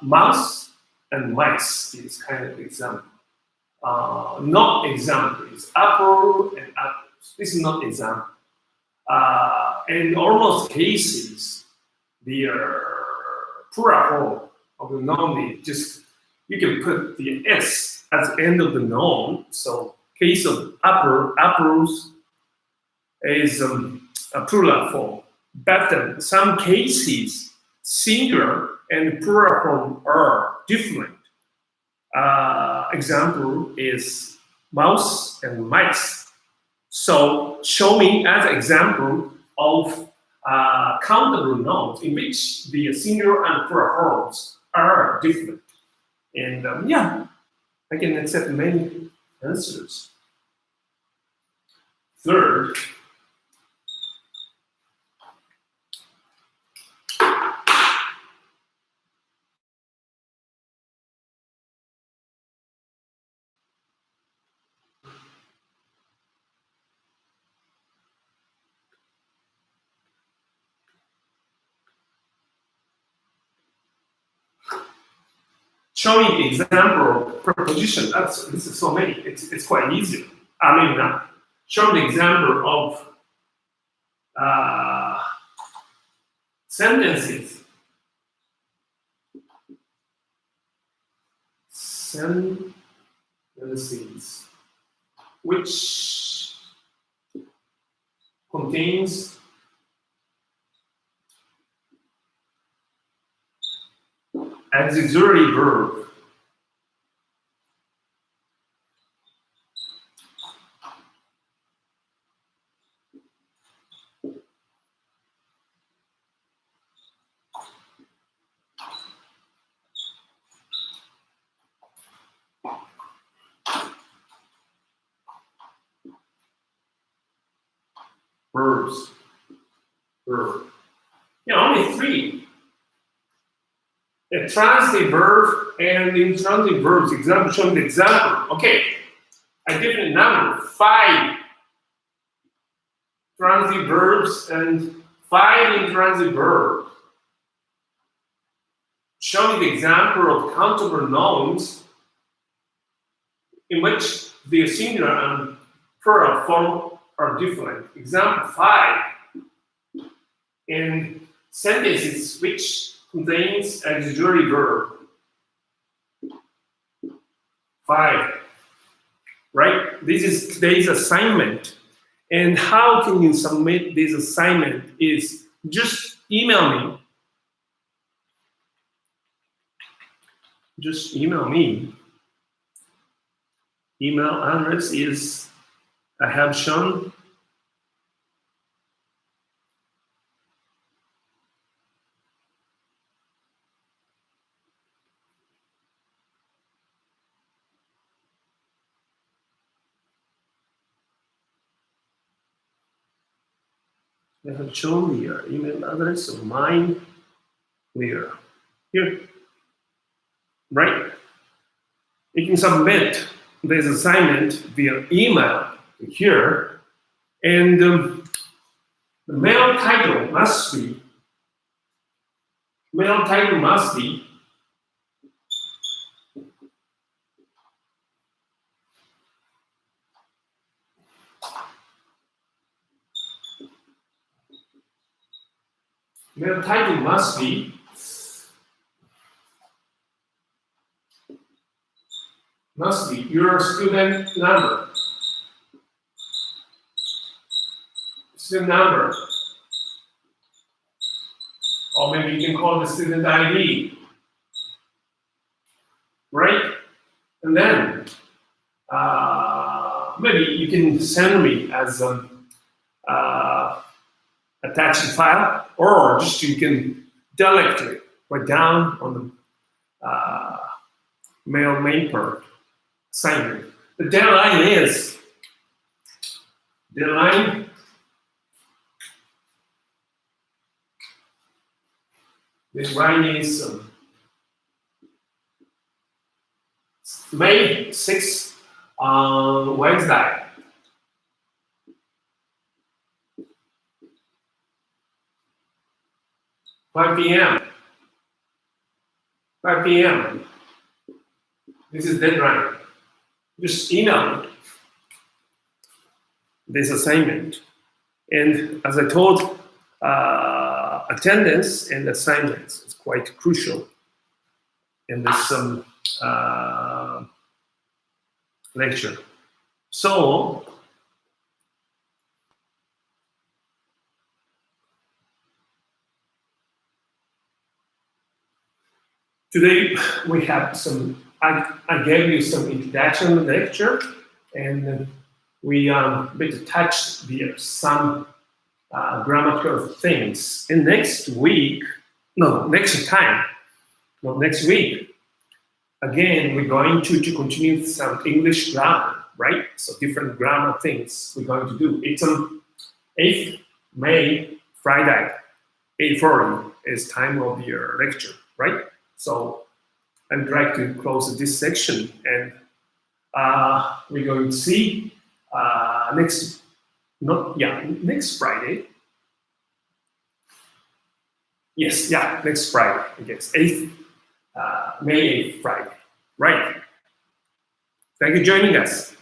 Mouse and mice is kind of example. Not example is apple and apples. This is not example. In almost cases, the plural form of the noun is just, you can put the s at the end of the noun. So case of apples is a plural form. But in some cases, singular and plural form are different. Example is mouse and mice. So show me as an example of countable nouns in which the singular and plural forms are different. And yeah, I can accept many answers. Third, showing example of preposition. This is so many. It's quite easy. I mean, show the example of sentences. Sentences which contains auxiliary verb. Verbs. Verb. Yeah, only three. A transitive verb and intransitive verbs. Example, show me the example. Okay, I give you a number, 5 transitive verbs and 5 intransitive verbs. Show me the example of countable nouns in which the singular and plural form are different. Example 5. In sentences which contains auxiliary verb. 5. Right? This is today's assignment. And how can you submit this assignment is just email me. Just email me. Email address is, I have shown. I have shown the email address of mine here. Right? You can submit this assignment via email here, and the mail title must be your student number. Or maybe you can call the student ID. Right? And then maybe you can send me as attached file, or just you can directly write down on the main part assignment. The deadline is May 6th On Wednesday, 5 p.m. 5 p.m. This is deadline. Just email me this assignment. And as I told, attendance and assignments is quite crucial in this lecture. So today we have some, I gave you some introduction lecture, and we bit touched the some grammatical things. And next week, no, next time, not next week, again, we're going to continue some English grammar, right? So different grammar things we're going to do. It's 8th May, Friday, 8:40 is time of your lecture, right? So I'd like to close this section, and we're going to see next Friday. Yes, yeah, next Friday, I guess, 8th, May 8th, Friday, right? Thank you for joining us.